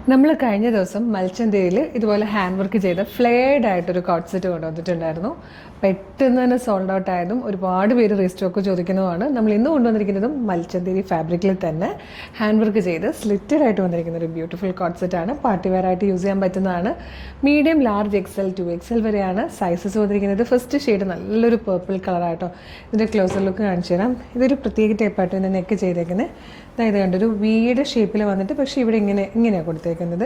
നമ്മൾ കഴിഞ്ഞ ദിവസം മൽച്ചന്തയിൽ ഇതുപോലെ ഹാൻഡ് വർക്ക് ചെയ്ത ഫ്ലെയർഡ് ആയിട്ടൊരു കോട്ട് സെറ്റ് കൊണ്ടുവന്നിട്ടുണ്ടായിരുന്നു. പെട്ടെന്ന് തന്നെ സോൾഡ് ഔട്ട് ആയതും ഒരുപാട് പേര് റീസ്റ്റോക്ക് ചോദിക്കുന്നതുമാണ്. നമ്മൾ ഇന്ന് കൊണ്ടുവന്നിരിക്കുന്നതും മൽച്ചന്തേരി ഫാബ്രിക്കിൽ തന്നെ ഹാൻഡ് വർക്ക് ചെയ്ത് സ്ലിറ്റഡ് ആയിട്ട് വന്നിരിക്കുന്ന ഒരു ബ്യൂട്ടിഫുൾ കോട്ട് സെറ്റാണ്. പാർട്ടി വെയർ ആയിട്ട് യൂസ് ചെയ്യാൻ പറ്റുന്നതാണ്. മീഡിയം, ലാർജ്, എക്സൽ, 2XL വരെയാണ് സൈസസ് വന്നിരിക്കുന്നത്. ഫസ്റ്റ് ഷെയ്ഡ് നല്ലൊരു പേർപ്പിൾ കളറായിട്ടോ. ഇതിൻ്റെ ക്ലോസർ ലുക്ക് കാണിച്ചു തരാം. ഇതൊരു പ്രത്യേക ടൈപ്പായിട്ടോ ഇതിൻ്റെ നെക്ക് ചെയ്തേക്കുന്നത്. അതായത് കണ്ടൊരു വീട് ഷേപ്പിൽ വന്നിട്ട്, പക്ഷേ ഇവിടെ ഇങ്ങനെയാണ് കൊടുത്തേക്കുന്നത്.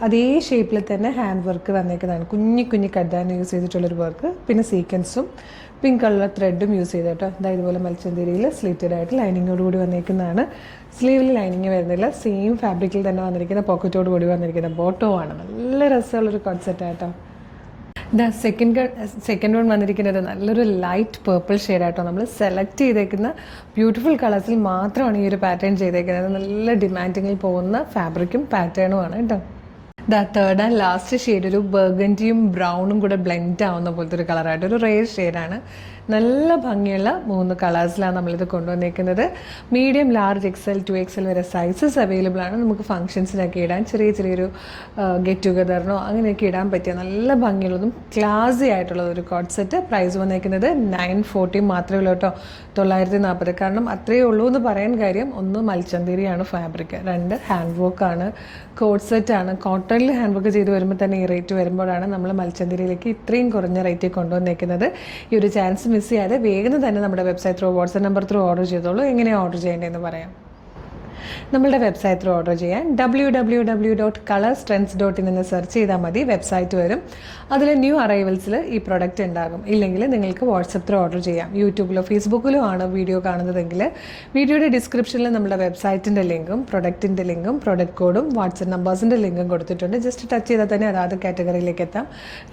അതേ ഷേപ്പിൽ തന്നെ ഹാൻഡ് വർക്ക് വന്നേക്കുന്നതാണ്. കുഞ്ഞി കഡ്ഡാൻ യൂസ് ചെയ്തിട്ടുള്ളൊരു വർക്ക്, പിന്നെ സീക്വൻസും പിങ്ക് കളർ ത്രെഡും യൂസ് ചെയ്തിട്ടോ. അതായത് ഇതുപോലെ മൽച്ചന്തേരിയിൽ സ്ലിറ്റഡ് ആയിട്ട് ലൈനിങ്ങോടുകൂടി വന്നേക്കുന്നതാണ്. സ്ലീവിൽ ലൈനിങ് വരുന്നില്ല. സെയിം ഫാബ്രിക്കിൽ തന്നെ വന്നിരിക്കുന്ന പോക്കറ്റോട് കൂടി വന്നിരിക്കുന്ന ബോട്ടോ ആണ്. നല്ല രസമുള്ളൊരു കോൺസെപ്റ്റായിട്ടോ. സെക്കൻഡ് വൺ വന്നിരിക്കുന്നത് നല്ലൊരു ലൈറ്റ് പേർപ്പിൾ ഷെയ്ഡായിട്ടോ. നമ്മൾ സെലക്ട് ചെയ്തേക്കുന്ന ബ്യൂട്ടിഫുൾ കളേഴ്സിൽ മാത്രമാണ് ഈ ഒരു പാറ്റേൺ ചെയ്തേക്കുന്നത്. നല്ല ഡിമാൻഡിങ്ങിൽ പോകുന്ന ഫാബ്രിക്കും പാറ്റേണുമാണ് കേട്ടോ. തേർഡ് ആൻഡ് ലാസ്റ്റ് ഷെയ്ഡ് ഒരു ബർഗൻഡിയും ബ്രൗണും കൂടെ ബ്ലെൻഡ് ആവുന്ന പോലത്തെ ഒരു കളറായിട്ട് ഒരു റെയർ ഷെയ്ഡാണ്. നല്ല ഭംഗിയുള്ള 3 കളേഴ്സിലാണ് നമ്മളിത് കൊണ്ടുവന്നിരിക്കുന്നത്. മീഡിയം, ലാർജ്, എക്സൽ, 2XL വരെ സൈസസ് അവൈലബിൾ ആണ്. നമുക്ക് ഫംഗ്ഷൻസിനൊക്കെ ഇടാൻ, ചെറിയൊരു ഗെറ്റ് ടുഗദറിനോ അങ്ങനെയൊക്കെ ഇടാൻ പറ്റിയ നല്ല ഭംഗിയുള്ളതും ക്ലാസി ആയിട്ടുള്ള ഒരു കോട്ട് സെറ്റ്. പ്രൈസ് വന്നിരിക്കുന്നത് 940 മാത്രമേ ഉള്ളൂ കേട്ടോ. 940. കാരണം അത്രയേ ഉള്ളൂ എന്ന് പറയാൻ കാര്യം, ഒന്ന് മൽച്ചന്തേരിയാണ് ഫാബ്രിക്, 2 ഹാൻഡ് വർക്കാണ്, കോട്ട് സെറ്റാണ്. കോട്ടണിൽ ഹാൻഡ് വർക്ക് ചെയ്ത് വരുമ്പോൾ തന്നെ ഈ റേറ്റ് വരുമ്പോഴാണ് നമ്മൾ മൽച്ചന്തേരിയിലേക്ക് ഇത്രയും കുറഞ്ഞ റേറ്റിൽ കൊണ്ടുവന്നേക്കുന്നത്. ഈ ഒരു ചാൻസ് മിസ് ചെയ്യാതെ വേഗം തന്നെ നമ്മുടെ website through, WhatsApp number through order ചെയ്തോളൂ. എങ്ങനെയാണ് ഓർഡർ ചെയ്യേണ്ടതെന്ന് പറയാം. നമ്മളുടെ വെബ്സൈറ്റ് ത്രൂ ഓർഡർ ചെയ്യാൻ www.colorstrends.in എന്ന് സെർച്ച് ചെയ്താൽ മതി. വെബ്സൈറ്റ് വരും. അതിൽ ന്യൂ അറൈവൽസിൽ ഈ പ്രൊഡക്റ്റ് ഉണ്ടാകും. ഇല്ലെങ്കിൽ നിങ്ങൾക്ക് വാട്സപ്പ് ത്രൂ ഓർഡർ ചെയ്യാം. യൂട്യൂബിലോ ഫേസ്ബുക്കിലോ ആണ് വീഡിയോ കാണുന്നതെങ്കിൽ വീഡിയോയുടെ ഡിസ്ക്രിപ്ഷനിൽ നമ്മുടെ വെബ്സൈറ്റിൻ്റെ ലിങ്കും പ്രൊഡക്റ്റിൻ്റെ ലിങ്കും പ്രൊഡക്റ്റ് കോഡും വാട്സപ്പ് നമ്പേഴ്സിൻ്റെ ലിങ്കും കൊടുത്തിട്ടുണ്ട്. ജസ്റ്റ് ടച്ച് ചെയ്താൽ തന്നെ അതാത് കാറ്റഗറിയിലേക്ക് എത്താം.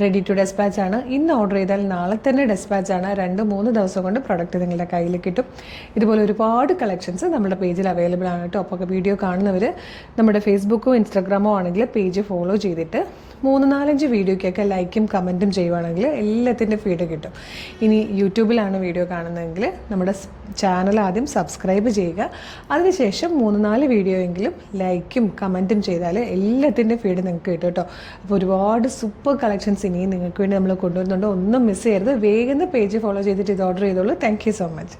റെഡി ടു ഡെസ്പാച്ച് ആണ്. ഇന്ന് ഓർഡർ ചെയ്താൽ നാളെ തന്നെ ഡെസ്പാച്ച് ആണ്. 2-3 ദിവസം കൊണ്ട് പ്രൊഡക്റ്റ് നിങ്ങളുടെ കയ്യിൽ കിട്ടും. ഇതുപോലെ ഒരുപാട് കളക്ഷൻസ് നമ്മുടെ പേജിൽ അവൈലബിൾ ആണ് കേട്ടോ. അപ്പോൾ വീഡിയോ കാണുന്നവർ നമ്മുടെ ഫേസ്ബുക്കോ ഇൻസ്റ്റാഗ്രാമോ ആണെങ്കിൽ പേജ് ഫോളോ ചെയ്തിട്ട് 3-4 വീഡിയോയ്ക്കൊക്കെ ലൈക്കും കമൻറ്റും ചെയ്യുവാണെങ്കിൽ എല്ലാത്തിൻ്റെ ഫീഡ് കിട്ടും. ഇനി യൂട്യൂബിലാണ് വീഡിയോ കാണുന്നതെങ്കിൽ നമ്മുടെ ചാനൽ ആദ്യം സബ്സ്ക്രൈബ് ചെയ്യുക. അതിനുശേഷം 3-4 വീഡിയോ എങ്കിലും ലൈക്കും കമൻറ്റും ചെയ്താൽ എല്ലാത്തിൻ്റെ ഫീഡ് നിങ്ങൾക്ക് കിട്ടും കേട്ടോ. അപ്പോൾ ഒരുപാട് സൂപ്പർ കളക്ഷൻസ് ഇനിയും നിങ്ങൾക്ക് വേണ്ടി നമ്മൾ കൊണ്ടുവരുന്നുണ്ട്. ഒന്നും മിസ് ചെയ്യരുത്. വേഗം പേജ് ഫോളോ ചെയ്തിട്ട് ഇത് ഓർഡർ ചെയ്തോളൂ. Thank you so much.